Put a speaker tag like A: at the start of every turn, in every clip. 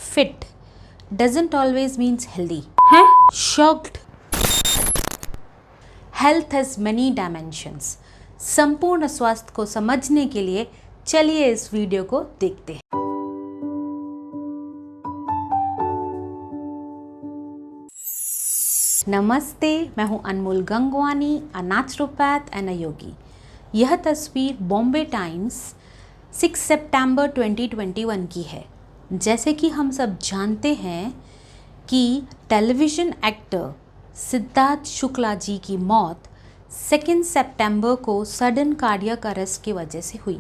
A: Fit doesn't always means healthy. हैं? Shocked? Health has many dimensions. संपूर्ण स्वास्थ्य को समझने के लिए चलिए इस वीडियो को देखते हैं। नमस्ते, मैं हूं अनमोल गंगवानी, अ नेचुरोपैथ एंड अ योगी। यह तस्वीर बॉम्बे टाइम्स 6 सितंबर 2021 की है। जैसे कि हम सब जानते हैं कि टेलीविज़न एक्टर सिद्धार्थ शुक्ला जी की मौत 2 सितंबर को सडन कार्डियक अरेस्ट की वजह से हुई।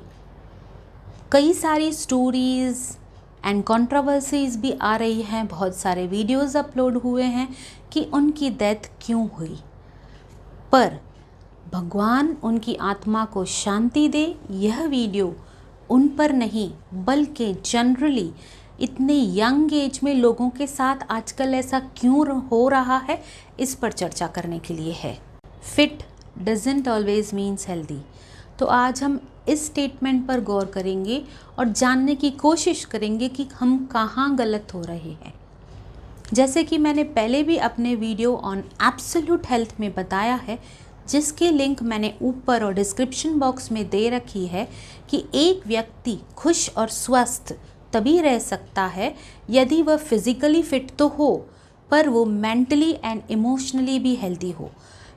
A: कई सारी स्टोरीज़ एंड कंट्रोवर्सीज़ भी आ रही हैं, बहुत सारे वीडियोस अपलोड हुए हैं कि उनकी डेथ क्यों हुई। पर भगवान उनकी आत्मा को शांति दे, यह वीडियो उन पर नहीं बल्कि जनरली इतने यंग एज में लोगों के साथ आजकल ऐसा क्यों हो रहा है, इस पर चर्चा करने के लिए है। Fit doesn't always means healthy. तो आज हम इस स्टेटमेंट पर गौर करेंगे और जानने की कोशिश करेंगे कि हम कहाँ गलत हो रहे हैं। जैसे कि मैंने पहले भी अपने वीडियो ऑन एब्सोल्यूट हेल्थ में बताया है, जिसकी लिंक मैंने ऊपर और डिस्क्रिप्शन बॉक्स में दे रखी है, कि एक व्यक्ति खुश और स्वस्थ तभी रह सकता है यदि वह फिज़िकली फिट तो हो, पर वो मेंटली एंड इमोशनली भी हेल्दी हो।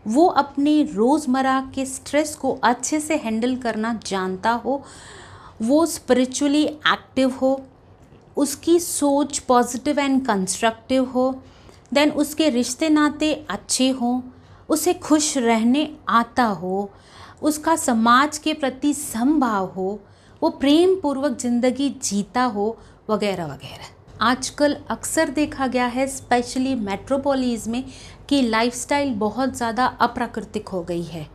A: वो अपने रोज़मर्रा के स्ट्रेस को अच्छे से हैंडल करना जानता हो, वो स्पिरिचुअली एक्टिव हो, उसकी सोच पॉजिटिव एंड कंस्ट्रक्टिव हो, देन उसके रिश्ते नाते अच्छे हों, उसे खुश रहने आता हो, उसका समाज के प्रति समभाव हो, वो प्रेम पूर्वक ज़िंदगी जीता हो, वगैरह वगैरह। आजकल अक्सर देखा गया है, स्पेशली मेट्रोपोलिस में, कि लाइफस्टाइल बहुत ज़्यादा अप्राकृतिक हो गई है,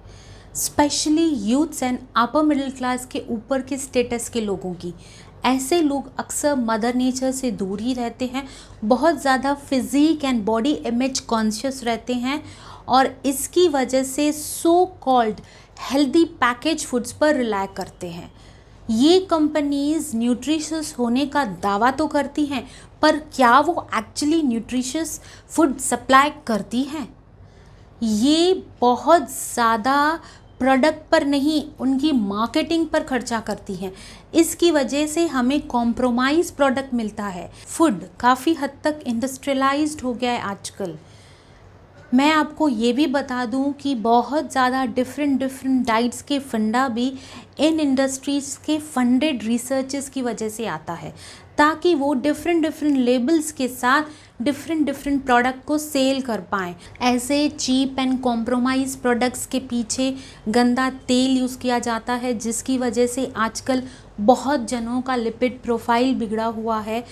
A: specially youths and upper middle class के ऊपर के स्टेटस के लोगों की। ऐसे लोग अक्सर मदर नेचर से दूर ही रहते हैं, बहुत ज़्यादा physique and body image conscious रहते हैं, और इसकी वजह से so called healthy package foods पर रिलाय करते हैं। ये कंपनीज न्यूट्रिशियस होने का दावा तो करती हैं, पर क्या वो एक्चुअली न्यूट्रिशियस फूड सप्लाई करती हैं? ये बहुत ज़्यादा प्रोडक्ट पर नहीं, उनकी मार्केटिंग पर खर्चा करती हैं। इसकी वजह से हमें कॉम्प्रोमाइज़ प्रोडक्ट मिलता है। फूड काफ़ी हद तक इंडस्ट्रियलाइज्ड हो गया है आजकल। मैं आपको ये भी बता दूं कि बहुत ज़्यादा डिफरेंट डाइट्स के फंडा भी इन इंडस्ट्रीज़ के फंडेड रिसर्चेस की वजह से आता है, ताकि वो डिफरेंट लेबल्स के साथ डिफरेंट प्रोडक्ट को सेल कर पाएँ। ऐसे चीप एंड कॉम्प्रोमाइज़ प्रोडक्ट्स के पीछे गंदा तेल यूज़ किया जाता है, जिसकी वजह से आजकल बहुत जनों का लिपिड प्रोफाइल बिगड़ा हुआ है।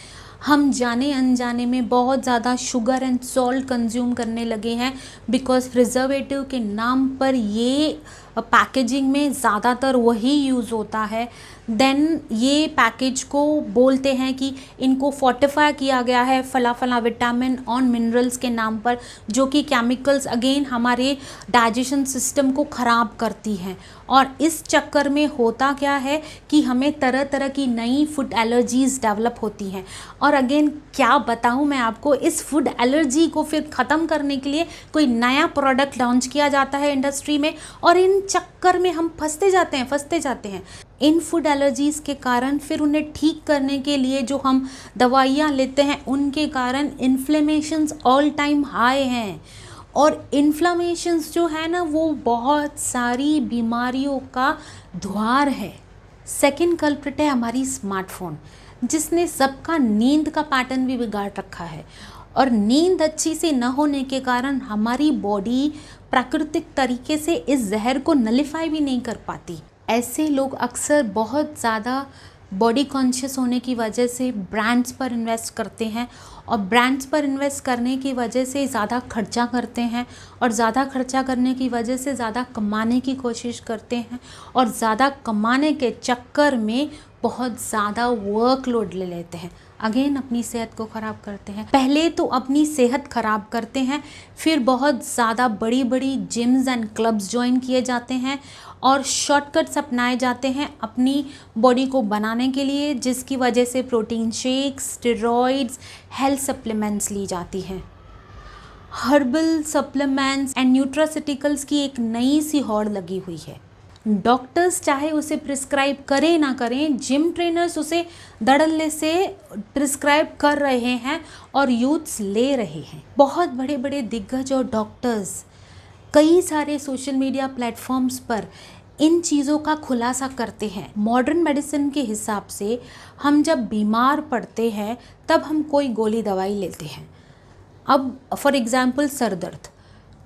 A: हम जाने अनजाने में बहुत ज़्यादा शुगर एंड सॉल्ट कंज्यूम करने लगे हैं, बिकॉज़ प्रिजर्वेटिव के नाम पर ये पैकेजिंग में ज़्यादातर वही यूज़ होता है। देन ये पैकेज को बोलते हैं कि इनको फोर्टिफाई किया गया है फला विटामिन और मिनरल्स के नाम पर, जो कि केमिकल्स अगेन हमारे डाइजेशन सिस्टम को ख़राब करती हैं। और इस चक्कर में होता क्या है कि हमें तरह तरह की नई फूड एलर्जीज़ डेवलप होती हैं। और अगेन क्या बताऊं मैं आपको, इस फूड एलर्जी को फिर ख़त्म करने के लिए कोई नया प्रोडक्ट लॉन्च किया जाता है इंडस्ट्री में, और इन चक्कर में हम फंसते जाते हैं। इन फूड एलर्जीज़ के कारण फिर उन्हें ठीक करने के लिए जो हम दवाइयाँ लेते हैं, उनके कारण इन्फ्लेमेशंस ऑल टाइम हाई हैं। और इन्फ्लेमेशंस जो है ना, वो बहुत सारी बीमारियों का द्वार है। सेकंड कल्प्रिट है हमारी स्मार्टफोन, जिसने सबका नींद का पैटर्न भी बिगाड़ रखा है। और नींद अच्छी से न होने के कारण हमारी बॉडी प्राकृतिक तरीके से इस जहर को नलिफाई भी नहीं कर पाती। ऐसे लोग अक्सर बहुत ज़्यादा बॉडी कॉन्शियस होने की वजह से ब्रांड्स पर इन्वेस्ट करते हैं, और ब्रांड्स पर इन्वेस्ट करने की वजह से ज़्यादा खर्चा करते हैं, और ज़्यादा खर्चा करने की वजह से ज़्यादा कमाने की कोशिश करते हैं, और ज़्यादा कमाने के चक्कर में बहुत ज़्यादा वर्कलोड ले लेते हैं, अगेन अपनी सेहत को ख़राब करते हैं। पहले तो अपनी सेहत ख़राब करते हैं, फिर बहुत ज़्यादा बड़ी बड़ी जिम्स एंड क्लब्स ज्वाइन किए जाते हैं और शॉर्टकट्स अपनाए जाते हैं अपनी बॉडी को बनाने के लिए, जिसकी वजह से protein shakes, steroids, health supplements ली जाती हैं। हर्बल सप्लीमेंट्स एंड न्यूट्रासिटिकल्स की एक नई सी हौड़ लगी हुई है। डॉक्टर्स चाहे उसे प्रिस्क्राइब करें ना करें, जिम ट्रेनर्स उसे धड़ल्ले से प्रिस्क्राइब कर रहे हैं और यूथ्स ले रहे हैं। बहुत बड़े बड़े दिग्गज और डॉक्टर्स कई सारे सोशल मीडिया प्लेटफॉर्म्स पर इन चीज़ों का खुलासा करते हैं। मॉडर्न मेडिसिन के हिसाब से हम जब बीमार पड़ते हैं तब हम कोई गोली दवाई लेते हैं। अब फॉर एग्ज़ाम्पल सर दर्द,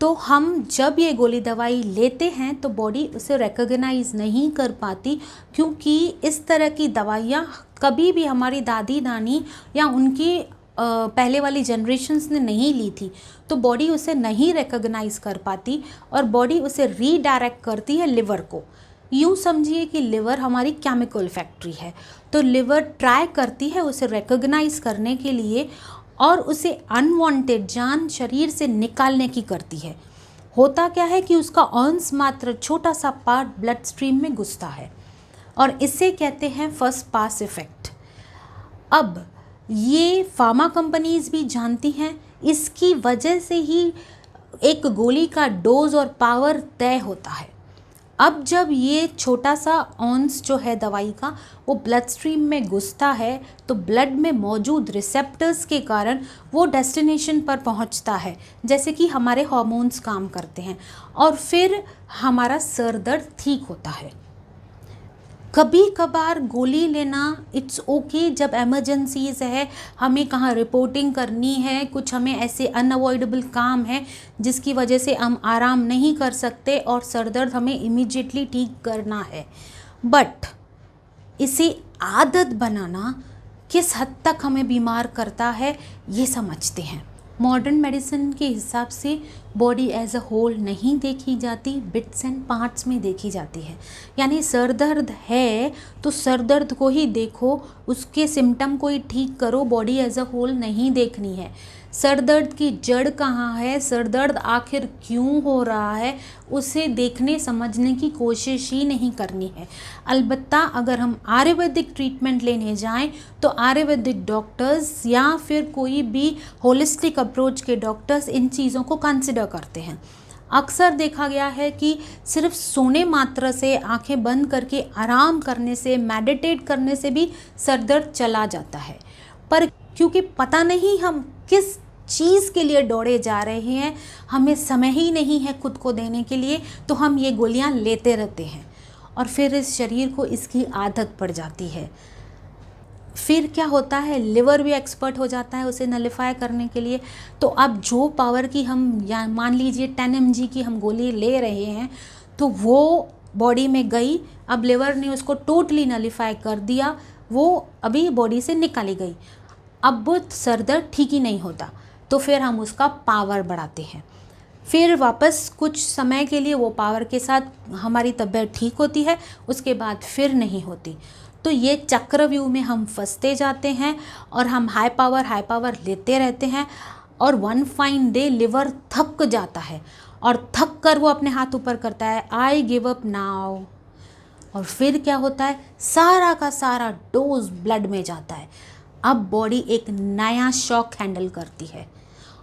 A: तो हम जब ये गोली दवाई लेते हैं तो बॉडी उसे रिकॉग्नाइज नहीं कर पाती, क्योंकि इस तरह की दवाइयाँ कभी भी हमारी दादी नानी या उनकी पहले वाली जनरेशन्स ने नहीं ली थी, तो बॉडी उसे नहीं रिकॉग्नाइज कर पाती और बॉडी उसे रीडायरेक्ट करती है लिवर को। यूँ समझिए कि लिवर हमारी केमिकल फैक्ट्री है, तो लिवर ट्राई करती है उसे रिकॉग्नाइज करने के लिए और उसे अनवांटेड जान शरीर से निकालने की करती है। होता क्या है कि उसका अंश मात्र छोटा सा पार्ट ब्लड स्ट्रीम में घुसता है और इसे कहते हैं फर्स्ट पास इफेक्ट। अब ये फार्मा कंपनीज भी जानती हैं, इसकी वजह से ही एक गोली का डोज और पावर तय होता है। अब जब ये छोटा सा ऑन्स जो है दवाई का वो ब्लड स्ट्रीम में घुसता है, तो ब्लड में मौजूद रिसेप्टर्स के कारण वो डेस्टिनेशन पर पहुंचता है, जैसे कि हमारे हार्मोन्स काम करते हैं और फिर हमारा सर दर्द ठीक होता है। कभी कभार गोली लेना इट्स ओके जब एमरजेंसीज है, हमें कहाँ रिपोर्टिंग करनी है, कुछ हमें ऐसे अनअवॉइडेबल काम है जिसकी वजह से हम आराम नहीं कर सकते और सर दर्द हमें इमीडिएटली ठीक करना है। बट इसे आदत बनाना किस हद तक हमें बीमार करता है ये समझते हैं। मॉडर्न मेडिसिन के हिसाब से बॉडी एज अ होल नहीं देखी जाती, बिट्स एंड पार्ट्स में देखी जाती है। यानी सर दर्द है तो सर दर्द को ही देखो, उसके सिम्टम को ही ठीक करो, बॉडी एज अ होल नहीं देखनी है। सर दर्द की जड़ कहाँ है, सर दर्द आखिर क्यों हो रहा है, उसे देखने समझने की कोशिश ही नहीं करनी है। अलबत्ता अगर हम आयुर्वेदिक ट्रीटमेंट लेने जाएं तो आयुर्वेदिक डॉक्टर्स या फिर कोई भी होलिस्टिक अप्रोच के डॉक्टर्स इन चीज़ों को कंसिडर करते हैं। अक्सर देखा गया है कि सिर्फ सोने मात्र से, आंखें बंद करके आराम करने से, मेडिटेट करने से भी सर दर्द चला जाता है। पर क्योंकि पता नहीं हम किस चीज़ के लिए दौड़े जा रहे हैं, हमें समय ही नहीं है खुद को देने के लिए, तो हम ये गोलियां लेते रहते हैं और फिर इस शरीर को इसकी आदत पड़ जाती है। फिर क्या होता है, लिवर भी एक्सपर्ट हो जाता है उसे नलिफाई करने के लिए। तो अब जो पावर की हम, या मान लीजिए 10 mg की हम गोली ले रहे हैं, तो वो बॉडी में गई, अब लिवर ने उसको टोटली नलिफाई कर दिया, वो अभी बॉडी से निकाली गई। अब वो सर दर्द ठीक ही नहीं होता, तो फिर हम उसका पावर बढ़ाते हैं। फिर वापस कुछ समय के लिए वो पावर के साथ हमारी तबीयत ठीक होती है, उसके बाद फिर नहीं होती। तो ये चक्रव्यूह में हम फंसते जाते हैं और हम हाई पावर लेते रहते हैं और वन फाइन डे लिवर थक जाता है और थक कर वो अपने हाथ ऊपर करता है, आई गिव अप नाउ। और फिर क्या होता है, सारा का सारा डोज ब्लड में जाता है। अब बॉडी एक नया शॉक हैंडल करती है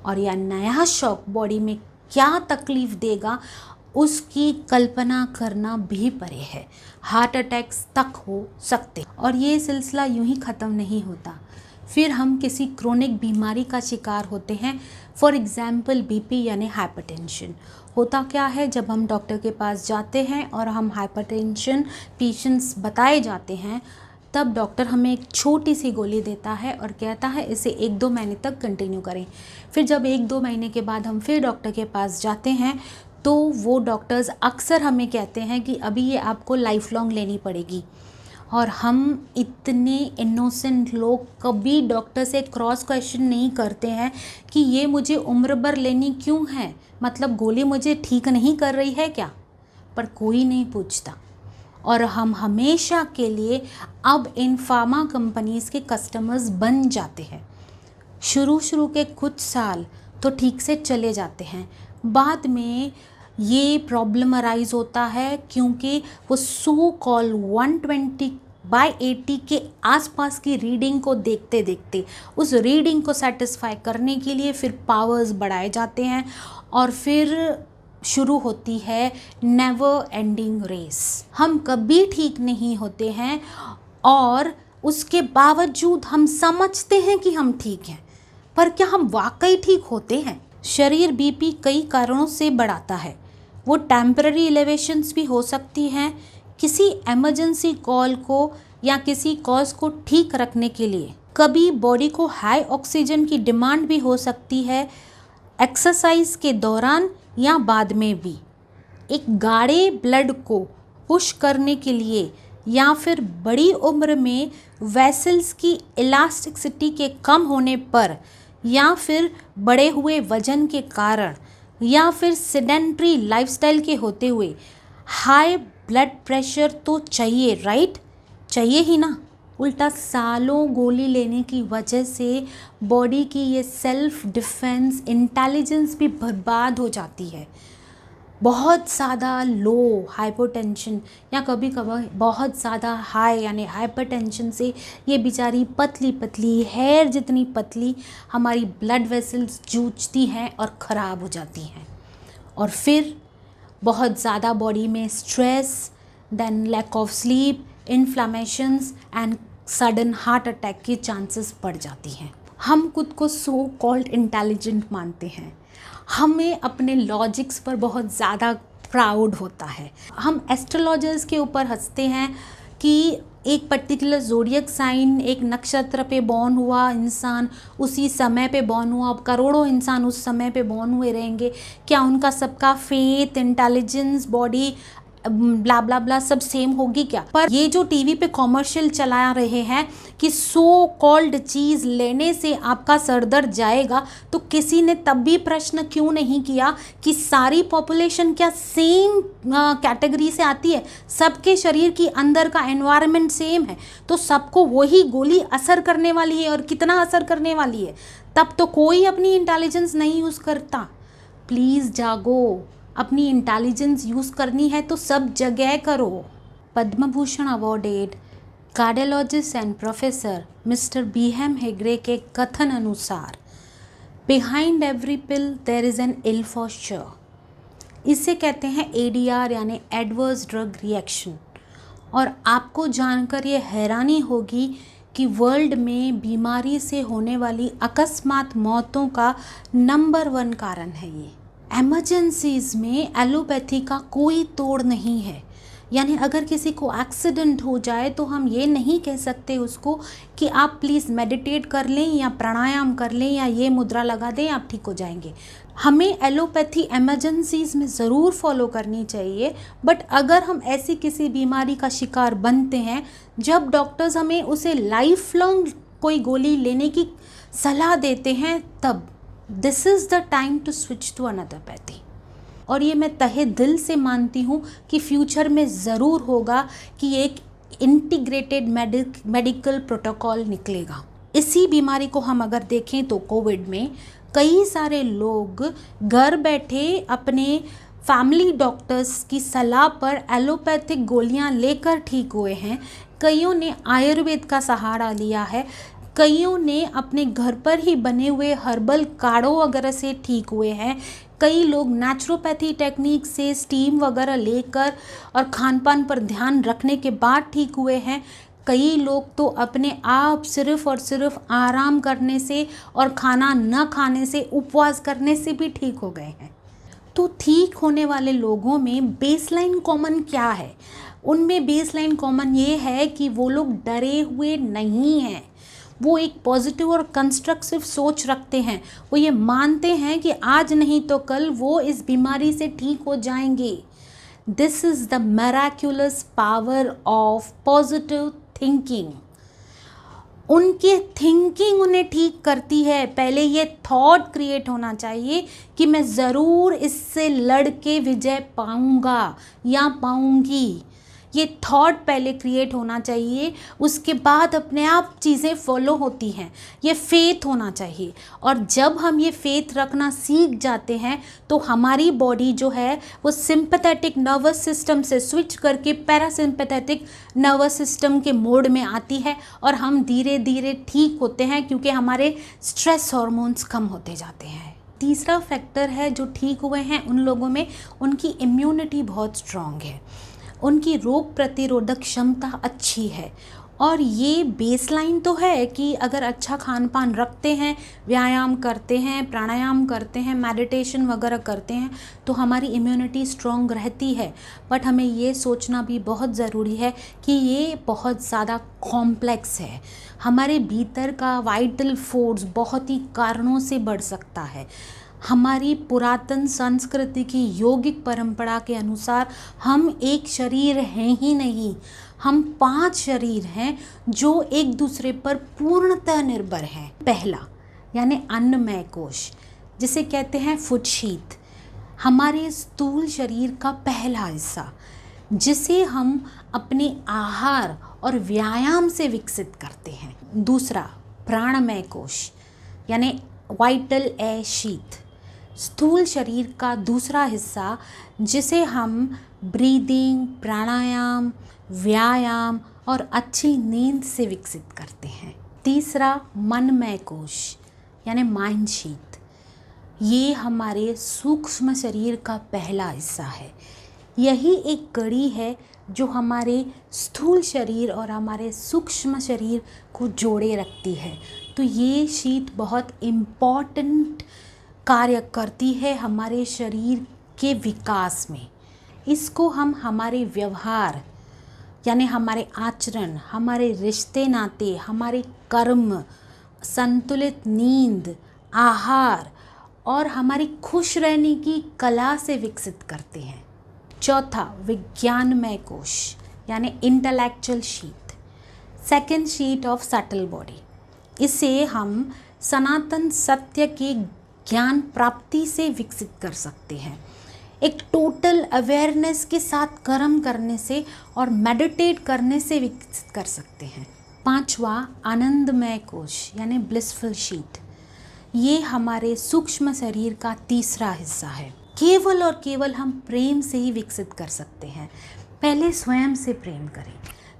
A: और यह नया शॉक बॉडी में क्या तकलीफ़ देगा उसकी कल्पना करना भी परे है। हार्ट अटैक्स तक हो सकते और ये सिलसिला यूं ही ख़त्म नहीं होता। फिर हम किसी क्रोनिक बीमारी का शिकार होते हैं, फॉर एग्ज़ाम्पल बीपी यानी हाइपरटेंशन। होता क्या है, जब हम डॉक्टर के पास जाते हैं और हम हाइपरटेंशन पेशेंट्स बताए जाते हैं, तब डॉक्टर हमें एक छोटी सी गोली देता है और कहता है इसे 1-2 महीने तक कंटिन्यू करें। फिर जब 1-2 महीने के बाद हम फिर डॉक्टर के पास जाते हैं तो वो डॉक्टर्स अक्सर हमें कहते हैं कि अभी ये आपको लाइफ लॉन्ग लेनी पड़ेगी। और हम इतने इनोसेंट लोग कभी डॉक्टर से क्रॉस क्वेश्चन नहीं करते हैं कि ये मुझे उम्र भर लेनी क्यों है, मतलब गोली मुझे ठीक नहीं कर रही है क्या, पर कोई नहीं पूछता। और हम हमेशा के लिए अब इन फार्मा कंपनीज़ के कस्टमर्स बन जाते हैं। शुरू के कुछ साल तो ठीक से चले जाते हैं, बाद में ये प्रॉब्लम अराइज होता है क्योंकि वो सो कॉल 120/80 के आसपास की रीडिंग को देखते देखते उस रीडिंग को सेटिस्फाई करने के लिए फिर पावर्स बढ़ाए जाते हैं और फिर शुरू होती है नेवर एंडिंग रेस। हम कभी ठीक नहीं होते हैं और उसके बावजूद हम समझते हैं कि हम ठीक हैं, पर क्या हम वाकई ठीक होते हैं? शरीर बीपी कई कारणों से बढ़ाता है। वो टेम्पररी एलिवेशंस भी हो सकती हैं, किसी इमरजेंसी कॉल को या किसी कॉज को ठीक रखने के लिए। कभी बॉडी को हाई ऑक्सीजन की डिमांड भी हो सकती है, एक्सरसाइज के दौरान या बाद में भी। एक गाढ़े ब्लड को पुश करने के लिए या फिर बड़ी उम्र में वेसल्स की इलास्टिसिटी के कम होने पर या फिर बढ़े हुए वजन के कारण या फिर सेडेंट्री लाइफस्टाइल के होते हुए हाई ब्लड प्रेशर तो चाहिए, राइट? चाहिए ही ना। उल्टा सालों गोली लेने की वजह से बॉडी की ये सेल्फ डिफेंस इंटेलिजेंस भी बर्बाद हो जाती है। बहुत ज़्यादा लो हाइपोटेंशन या कभी कभी बहुत ज़्यादा हाई यानी हाइपरटेंशन से ये बेचारी पतली पतली हेयर जितनी पतली हमारी ब्लड वेसल्स जूझती हैं और ख़राब हो जाती हैं। और फिर बहुत ज़्यादा बॉडी में stress, then lack of sleep, inflammations and sudden heart attack के चांसेस बढ़ जाती हैं। हम खुद को सो कॉल्ड इंटेलिजेंट मानते हैं, हमें अपने लॉजिक्स पर बहुत ज़्यादा प्राउड होता है। हम एस्ट्रोलॉजर्स के ऊपर हंसते हैं कि एक पर्टिकुलर ज़ोडियक साइन, एक नक्षत्र पे बॉर्न हुआ इंसान उसी समय पे बॉर्न हुआ, अब करोड़ों इंसान उस समय पे बॉर्न हुए रहेंगे, क्या उनका सबका फेथ, इंटेलिजेंस, बॉडी ब्ला ब्ला ब्ला सब सेम होगी क्या? पर ये जो टीवी पे कॉमर्शियल चला रहे हैं कि सो कॉल्ड चीज़ लेने से आपका सर दर्द जाएगा, तो किसी ने तब भी प्रश्न क्यों नहीं किया कि सारी पॉपुलेशन क्या सेम कैटेगरी से आती है? सबके शरीर की अंदर का एनवायरनमेंट सेम है, तो सबको वही गोली असर करने वाली है और कितना असर करने वाली है? तब तो कोई अपनी इंटेलिजेंस नहीं यूज़ करता। प्लीज़ जागो, अपनी इंटेलिजेंस यूज़ करनी है तो सब जगह करो। Padma Bhushan awarded cardiologist and professor mister BM Hegde के कथन अनुसार behind every pill there is an ill for sure. इसे कहते हैं एडीआर यानी एडवर्स ड्रग रिएक्शन। और आपको जानकर ये हैरानी होगी कि वर्ल्ड में बीमारी से होने वाली अकस्मात मौतों का नंबर 1 कारण है ये। एमरजेंसीज़ में एलोपैथी का कोई तोड़ नहीं है, यानी अगर किसी को एक्सीडेंट हो जाए तो हम ये नहीं कह सकते उसको कि आप प्लीज़ मेडिटेट कर लें या प्राणायाम कर लें या ये मुद्रा लगा दें, आप ठीक हो जाएंगे। हमें एलोपैथी एमरजेंसीज़ में ज़रूर फॉलो करनी चाहिए, बट अगर हम ऐसी किसी बीमारी का शिकार बनते हैं जब डॉक्टर्स हमें उसे लाइफ लॉन्ग कोई गोली लेने की सलाह देते हैं, तब this is the time to switch to anathopathy. और ये मैं तहे दिल से मानती हूँ कि फ्यूचर में ज़रूर होगा कि एक इंटीग्रेटेड मेडिकल प्रोटोकॉल निकलेगा। इसी बीमारी को हम अगर देखें तो कोविड में कई सारे लोग घर बैठे अपने फैमिली डॉक्टर्स की सलाह पर एलोपैथिक गोलियां लेकर ठीक हुए हैं। कईयों ने आयुर्वेद का सहारा लिया है, कईयों ने अपने घर पर ही बने हुए हर्बल काढ़ों वगैरह से ठीक हुए हैं। कई लोग नेचुरोपैथी टेक्निक से स्टीम वगैरह लेकर और खान पान पर ध्यान रखने के बाद ठीक हुए हैं। कई लोग तो अपने आप सिर्फ़ और सिर्फ आराम करने से और खाना न खाने से, उपवास करने से भी ठीक हो गए हैं। तो ठीक होने वाले लोगों में बेसलाइन कॉमन क्या है? उनमें बेसलाइन कॉमन ये है कि वो लोग डरे हुए नहीं हैं, वो एक पॉजिटिव और कंस्ट्रक्टिव सोच रखते हैं। वो ये मानते हैं कि आज नहीं तो कल वो इस बीमारी से ठीक हो जाएंगे। This is the miraculous power of positive thinking. उनकी थिंकिंग उन्हें ठीक करती है। पहले ये थॉट क्रिएट होना चाहिए कि मैं ज़रूर इससे लड़ के विजय पाऊंगा या पाऊंगी। ये थॉट पहले क्रिएट होना चाहिए, उसके बाद अपने आप चीज़ें फॉलो होती हैं। ये फेथ होना चाहिए, और जब हम ये फेथ रखना सीख जाते हैं तो हमारी बॉडी जो है वो सिंपैथेटिक नर्वस सिस्टम से स्विच करके पैरासिम्पैथेटिक नर्वस सिस्टम के मोड में आती है, और हम धीरे धीरे ठीक होते हैं क्योंकि हमारे स्ट्रेस हार्मोन्स कम होते जाते हैं। तीसरा फैक्टर है जो ठीक हुए हैं उन लोगों में, उनकी इम्यूनिटी बहुत स्ट्रॉन्ग है, उनकी रोग प्रतिरोधक क्षमता अच्छी है। और ये बेसलाइन तो है कि अगर अच्छा खान पान रखते हैं, व्यायाम करते हैं, प्राणायाम करते हैं, मेडिटेशन वगैरह करते हैं तो हमारी इम्यूनिटी स्ट्रॉन्ग रहती है। बट हमें ये सोचना भी बहुत ज़रूरी है कि ये बहुत ज़्यादा कॉम्प्लेक्स है। हमारे भीतर का वाइटल फोर्स बहुत ही कारणों से बढ़ सकता है। हमारी पुरातन संस्कृति की योगिक परंपरा के अनुसार हम एक शरीर हैं ही नहीं, हम 5 शरीर हैं जो एक दूसरे पर पूर्णतः निर्भर हैं। पहला यानी अन्नमय कोश, जिसे कहते हैं फुट शीथ, हमारे स्थूल शरीर का पहला हिस्सा, जिसे हम अपने आहार और व्यायाम से विकसित करते हैं। दूसरा प्राणमय कोश यानी वाइटल एयर शीथ, स्थूल शरीर का दूसरा हिस्सा, जिसे हम ब्रीदिंग, प्राणायाम, व्यायाम और अच्छी नींद से विकसित करते हैं। तीसरा मनमय कोश यानी माइंड शीथ, ये हमारे सूक्ष्म शरीर का पहला हिस्सा है। यही एक कड़ी है जो हमारे स्थूल शरीर और हमारे सूक्ष्म शरीर को जोड़े रखती है। तो ये शीत बहुत इम्पॉर्टेंट कार्य करती है हमारे शरीर के विकास में। इसको हम हमारे व्यवहार यानी हमारे आचरण, हमारे रिश्ते नाते, हमारे कर्म, संतुलित नींद, आहार और हमारी खुश रहने की कला से विकसित करते हैं। चौथा विज्ञानमय कोश यानी intellectual sheet, second sheet of subtle body. इसे हम सनातन सत्य के ज्ञान प्राप्ति से विकसित कर सकते हैं, एक टोटल अवेयरनेस के साथ कर्म करने से और मेडिटेट करने से विकसित कर सकते हैं। पांचवा आनंदमय कोश यानी ब्लिसफुल शीट, ये हमारे सूक्ष्म शरीर का तीसरा हिस्सा है। केवल और केवल हम प्रेम से ही विकसित कर सकते हैं। पहले स्वयं से प्रेम करें।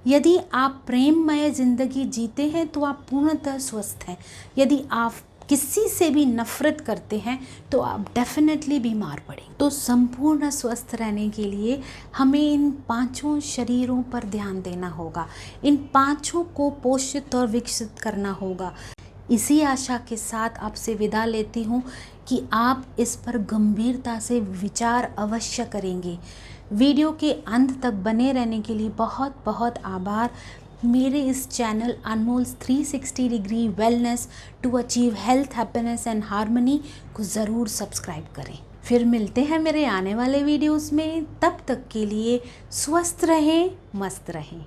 A: यदि आप प्रेममय जिंदगी जीते हैं तो आप पूर्णतः स्वस्थ हैं। यदि आप किसी से भी नफरत करते हैं तो आप डेफिनेटली बीमार पड़ेंगे। तो संपूर्ण स्वस्थ रहने के लिए हमें इन 5 शरीरों पर ध्यान देना होगा, इन 5 को पोषित और विकसित करना होगा। इसी आशा के साथ आपसे विदा लेती हूँ कि आप इस पर गंभीरता से विचार अवश्य करेंगे। वीडियो के अंत तक बने रहने के लिए बहुत बहुत आभार। मेरे इस channel Anmol's 360 degree wellness to achieve health, happiness and harmony को ज़रूर सब्सक्राइब करें। फिर मिलते हैं मेरे आने वाले वीडियोस में। तब तक के लिए स्वस्थ रहें, मस्त रहें।